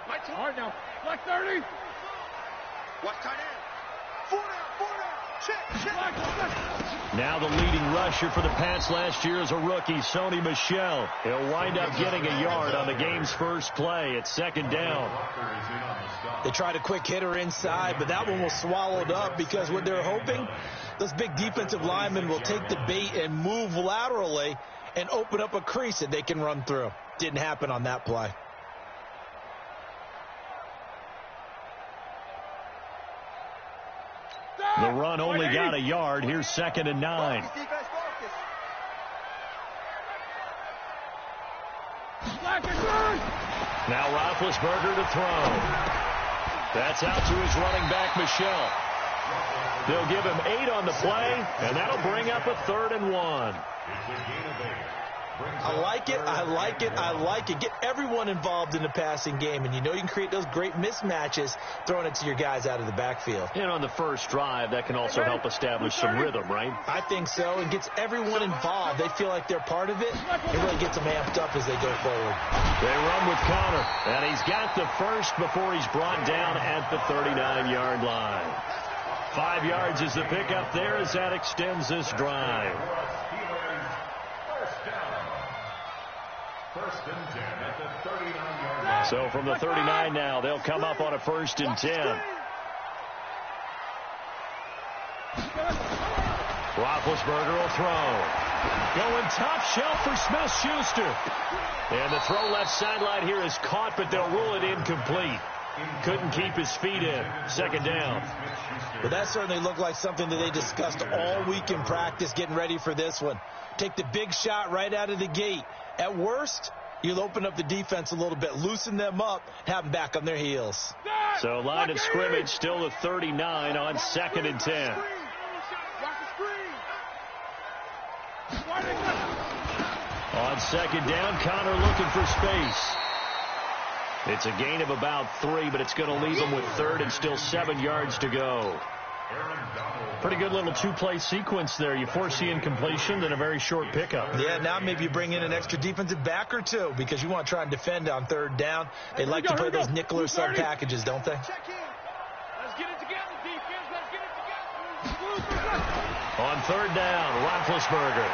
Hard now. Black 30. What tight end? 4 down. Check. Now the leading rusher for the Pats last year is a rookie, Sony Michel. He'll wind up getting a yard on the game's first play. It's second down. They tried a quick hitter inside, but that one was swallowed up because what they're hoping, those big defensive linemen will take the bait and move laterally and open up a crease that they can run through. Didn't happen on that play. The run only got a yard. Here's 2nd and 9. Now Roethlisberger to throw. That's out to his running back, Michel. They'll give him 8 on the play, and that'll bring up a 3rd and 1. I like it. Get everyone involved in the passing game, and you know you can create those great mismatches throwing it to your guys out of the backfield. And on the first drive, that can also help establish some rhythm, right? I think so. It gets everyone involved. They feel like they're part of it. It really gets them amped up as they go forward. They run with Connor, and he's got the first before he's brought down at the 39-yard line. 5 yards is the pickup there as that extends this drive. So from the 39 now, they'll come up on a 1st and 10. Roethlisberger will throw. Going top shelf for Smith-Schuster. And the throw left sideline here is caught, but they'll rule it incomplete. Couldn't keep his feet in. 2nd down. But that certainly looked like something that they discussed all week in practice getting ready for this one. Take the big shot right out of the gate. At worst, you'll open up the defense a little bit, loosen them up, have them back on their heels. So line of scrimmage still the 39 on 2nd and 10. On 2nd down, Connor looking for space. It's a gain of about 3, but it's going to leave him with 3rd and still 7 yards to go. Pretty good little 2-play sequence there. You force the incompletion, then a very short pickup. Yeah, now maybe you bring in an extra defensive back or 2 because you want to try and defend on 3rd down. They like to play those nickel or sub packages, don't they? Let's get it together, defense. Let's get it together. On 3rd down, Roethlisberger.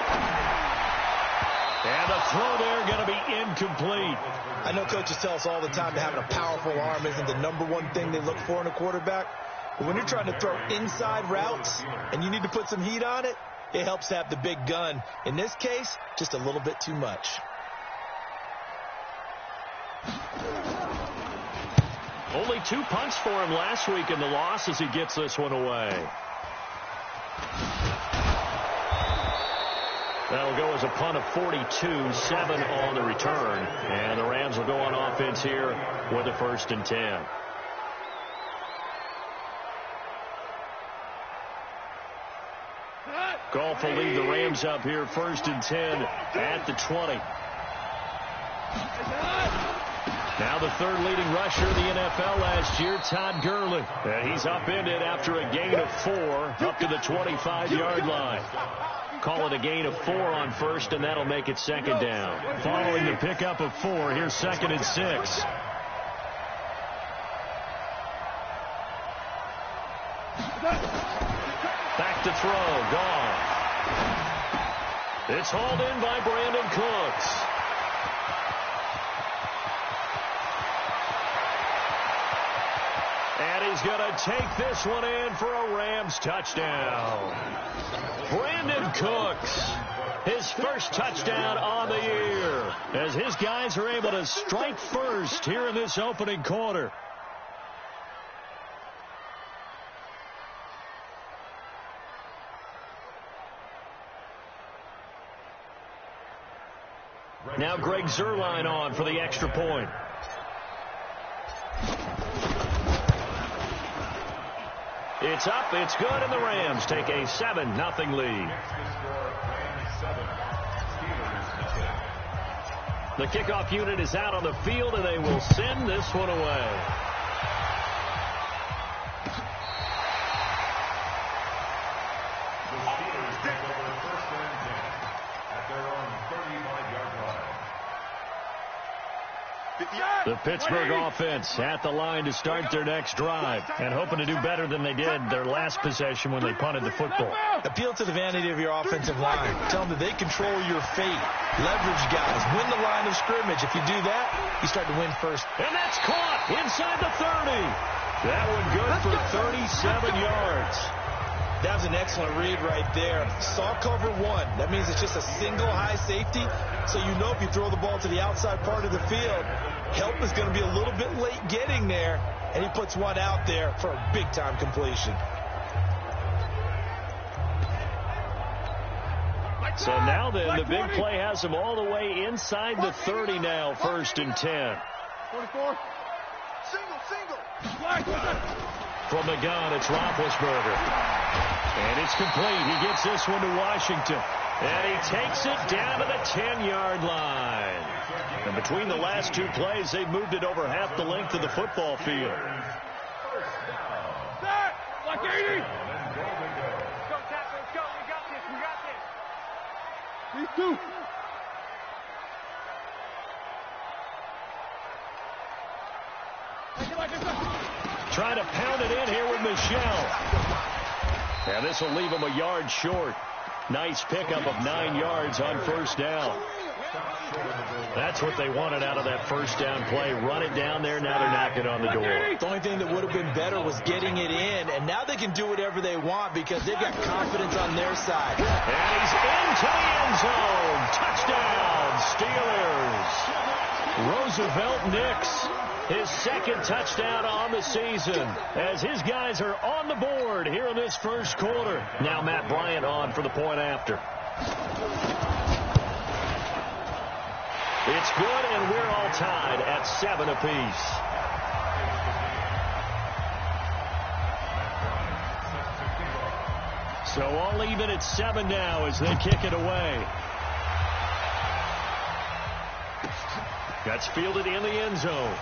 And the throw there going to be incomplete. I know coaches tell us all the time that having a powerful arm isn't the #1 thing they look for in a quarterback. But when you're trying to throw inside routes and you need to put some heat on it, it helps to have the big gun. In this case, just a little bit too much. Only 2 punts for him last week in the loss as he gets this one away. That'll go as a punt of 42, 7 on the return. And the Rams will go on offense here with a 1st and 10. Goff will lead the Rams up here 1st and 10 at the 20. Now the 3rd leading rusher in the NFL last year, Todd Gurley. And he's upended after a gain of 4 up to the 25-yard line. Call it a gain of 4 on 1st, and that'll make it 2nd down. Following the pickup of 4, here's 2nd and 6. Back to throw, gone. It's hauled in by Brandon Cooks. And he's going to take this one in for a Rams touchdown. Brandon Cooks, his first touchdown on the year, as his guys are able to strike first here in this opening quarter. Now Greg Zuerlein on for the extra point. It's up, it's good, and the Rams take a 7-0 lead. The kickoff unit is out on the field, and they will send this one away. The Pittsburgh offense at the line to start their next drive and hoping to do better than they did their last possession when they punted the football. Appeal to the vanity of your offensive line. Tell them that they control your fate. Leverage guys. Win the line of scrimmage. If you do that, you start to win first. And that's caught inside the 30. That one good for 37 yards. That was an excellent read right there. Saw cover one. That means it's just a single high safety. So you know if you throw the ball to the outside part of the field, help is going to be a little bit late getting there. And he puts one out there for a big-time completion. So now then, the big play has him all the way inside the 30 now, 1st and 10. 44. Single. From the gun, it's Roethlisberger. And it's complete. He gets this one to Washington. And he takes it down to the 10-yard line. And between the last two plays, they've moved it over half the length of the football field. Like 80. Let's go, Tap. Let's go. We got this. These two. Trying to pound it in here with Michelle. And this will leave him a yard short. Nice pickup of 9 yards on 1st down. That's what they wanted out of that 1st down play. Run it down there. Now they're knocking on the door. The only thing that would have been better was getting it in. And now they can do whatever they want because they've got confidence on their side. And he's into the end zone. Touchdown, Steelers. Roosevelt Nix. His 2nd touchdown on the season as his guys are on the board here in this 1st quarter. Now Matt Bryant on for the point after. It's good, and we're all tied at 7 apiece. So all even at 7 now as they kick it away. That's fielded in the end zone.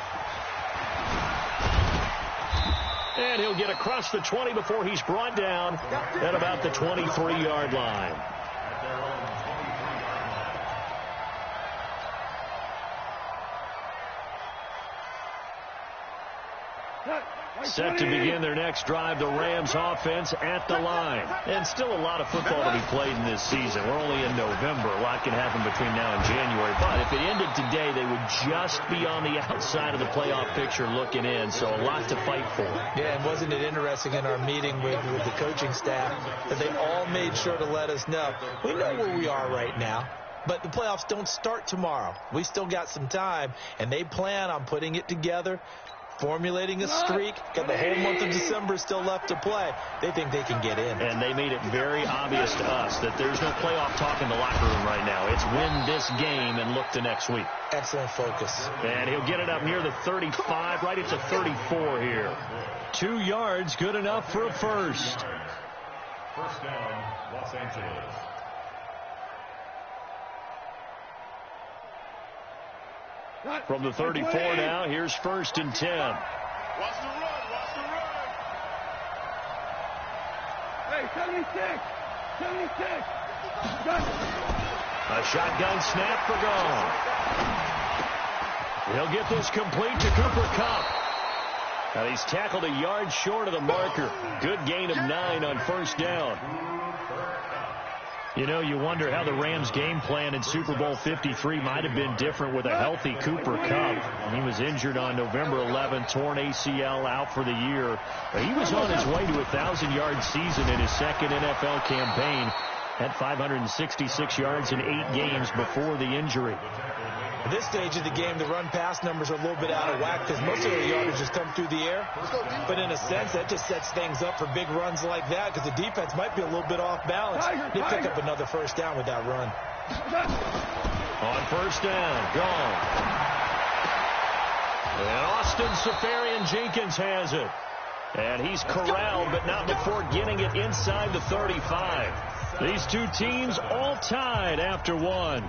And he'll get across the 20 before he's brought down at about the 23-yard line. Set to begin their next drive, the Rams offense at the line. And still a lot of football to be played in this season. We're only in November. A lot can happen between now and January. But if it ended today, they would just be on the outside of the playoff picture looking in. So a lot to fight for. Yeah, and wasn't it interesting in our meeting with the coaching staff that they all made sure to let us know. We know where we are right now. But the playoffs don't start tomorrow. We still got some time, and they plan on putting it together, formulating a streak. Got the whole month of December still left to play. They think they can get in. And they made it very obvious to us that there's no playoff talk in the locker room right now. It's win this game and look to next week. Excellent focus. And he'll get it up near the 35, right at the 34 here. 2 yards, good enough for a first. 1st down, Los Angeles. From the 34 now, here's 1st and 10. Watch the run. Hey, 76. A shotgun snap for Gone. He'll get this complete to Cooper Kupp. Now he's tackled a yard short of the marker. Good gain of 9 on 1st down. You know, you wonder how the Rams' game plan in Super Bowl 53 might have been different with a healthy Cooper Kupp. He was injured on November 11th, torn ACL, out for the year. He was on his way to a 1,000-yard season in his 2nd NFL campaign. Had 566 yards in 8 games before the injury. At this stage of the game, the run-pass numbers are a little bit out of whack because most of the yardage has come through the air. But in a sense, that just sets things up for big runs like that because the defense might be a little bit off balance. They pick up another 1st down with that run. On 1st down, Gone. And Austin Seferian-Jenkins has it. And he's corralled, but not before getting it inside the 35. These two teams all tied after 1.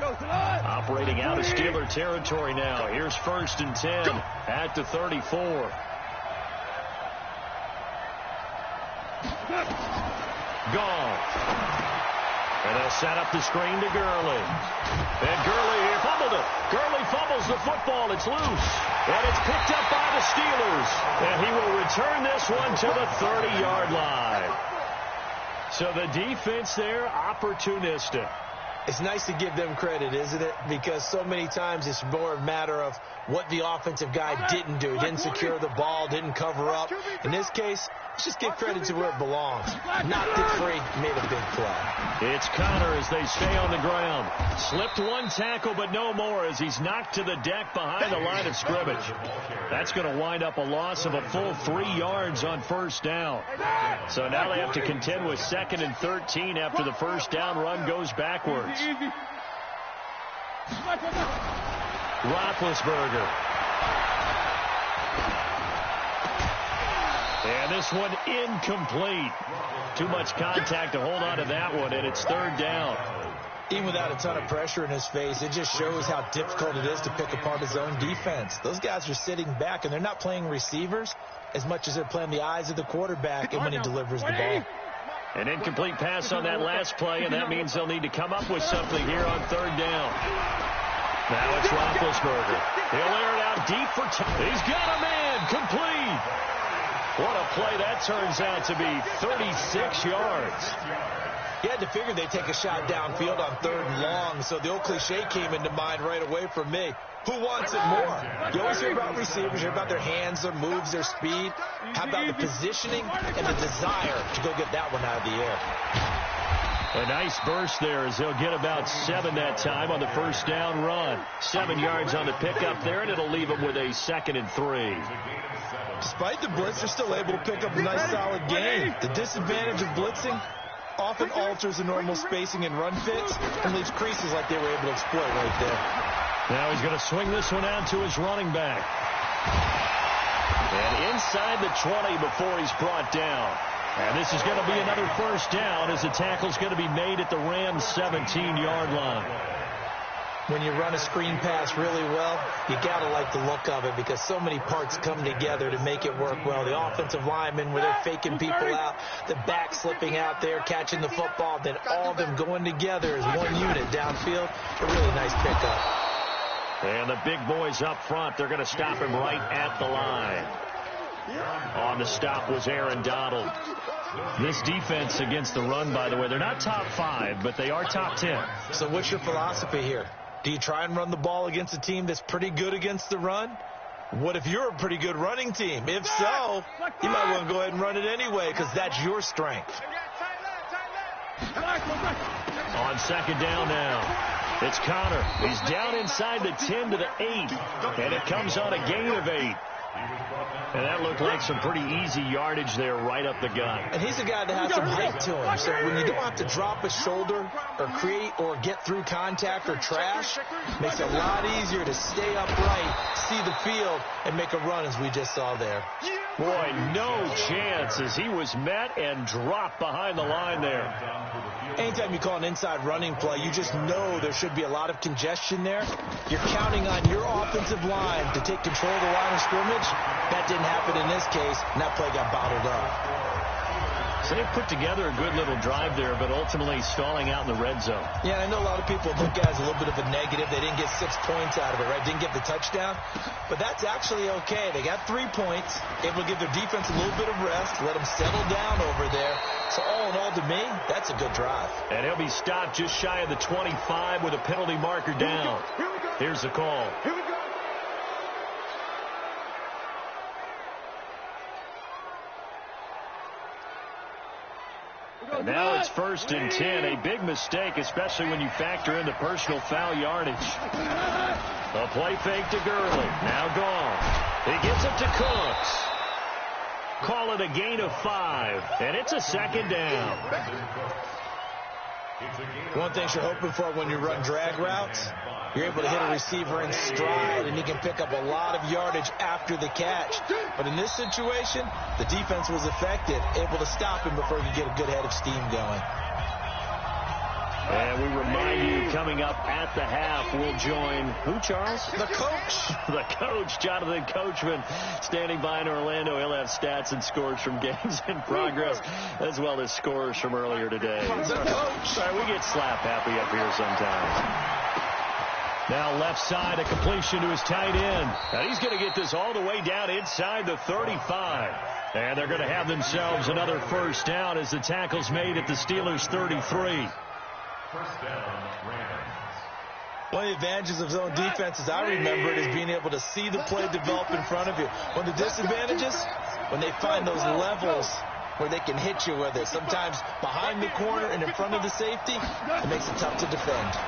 Operating out of Steeler territory now. Here's 1st and 10 at the 34. Gone. And they'll set up the screen to Gurley. And Gurley here fumbled it. Gurley fumbles the football. It's loose. And it's picked up by the Steelers. And he will return this one to the 30-yard line. So the defense there, opportunistic. It's nice to give them credit, isn't it? Because so many times it's more a matter of what the offensive guy didn't do. He didn't secure the ball, didn't cover up. In this case, let's just give credit to where it belongs. Knocked it free, made a big play. It's Connor as they stay on the ground. Slipped one tackle, but no more as he's knocked to the deck behind the line of scrimmage. That's going to wind up a loss of a full 3 yards on first down. So now they have to contend with 2nd and 13 after the first down run goes backwards. Roethlisberger. And this one incomplete. Too much contact to hold on to that one, and it's 3rd down. Even without a ton of pressure in his face, it just shows how difficult it is to pick apart his own defense. Those guys are sitting back, and they're not playing receivers as much as they're playing the eyes of the quarterback and when he delivers the ball. An incomplete pass on that last play, and that means they'll need to come up with something here on 3rd down. Now it's Roethlisberger. He'll air it out deep for he's got a man, complete. What a play that turns out to be, 36 yards. You had to figure they'd take a shot downfield on 3rd and long, so the old cliche came into mind right away for me. Who wants it more? You always hear about receivers, you hear about their hands, their moves, their speed. How about the positioning and the desire to go get that one out of the air? A nice burst there as they'll get about 7 that time on the first down run. 7 yards on the pickup there, and it'll leave them with a 2nd and 3. Despite the blitz, they're still able to pick up a nice solid gain. The disadvantage of blitzing often alters the normal spacing and run fits and leaves creases like they were able to exploit right there. Now he's going to swing this one out to his running back. And inside the 20 before he's brought down. And this is going to be another first down as the tackle's going to be made at the Rams' 17-yard line. When you run a screen pass really well, you got to like the look of it because so many parts come together to make it work well. The offensive linemen where they're faking people out, the back slipping out there, catching the football, then all of them going together as one unit downfield. A really nice pickup. And the big boys up front, they're going to stop him right at the line. On the stop was Aaron Donald. This defense against the run, by the way, they're not top 5, but they are top 10. So what's your philosophy here? Do you try and run the ball against a team that's pretty good against the run? What if you're a pretty good running team? If so, you might want to go ahead and run it anyway because that's your strength. On 2nd down now, it's Connor. He's down inside the 10 to the 8, and it comes on a gain of 8. And that looked like some pretty easy yardage there right up the gut. And he's a guy that has some height to him. So when you don't have to drop a shoulder or create or get through contact or trash, makes it a lot easier to stay upright, see the field, and make a run as we just saw there. Boy, no chance as he was met and dropped behind the line there. Anytime you call an inside running play, you just know there should be a lot of congestion there. You're counting on your offensive line to take control of the line of scrimmage. That didn't happen in this case, and that play got bottled up. So they put together a good little drive there, but ultimately stalling out in the red zone. Yeah, I know a lot of people look at it as a little bit of a negative. They didn't get 6 points out of it, right? Didn't get the touchdown. But that's actually okay. They got 3 points, able to give their defense a little bit of rest, let them settle down over there. So all in all, to me, that's a good drive. And he'll be stopped just shy of the 25 with a penalty marker down. Here's the call. And now it's 1st and 10. A big mistake, especially when you factor in the personal foul yardage. A play fake to Gurley. Now gone. He gets it to Cooks. Call it a gain of 5. And it's a 2nd down. One thing you're hoping for when you run drag routes, you're able to hit a receiver in stride, and he can pick up a lot of yardage after the catch. But in this situation, the defense was effective, able to stop him before he could get a good head of steam going. And we remind you coming up at the half. We'll join who, Charles? The coach. The coach, Jonathan Coachman, standing by in Orlando. He'll have stats and scores from games in progress, as well as scores from earlier today. The coach. Sorry, we get slap happy up here sometimes. Now left side, a completion to his tight end. And he's going to get this all the way down inside the 35. And they're going to have themselves another first down as the tackle's made at the Steelers' 33. First down, Rams. One of the advantages of zone defense, as I remember it, is being able to see the play develop in front of you. One of the disadvantages, when they find those levels where they can hit you with it, sometimes behind the corner and in front of the safety, it makes it tough to defend.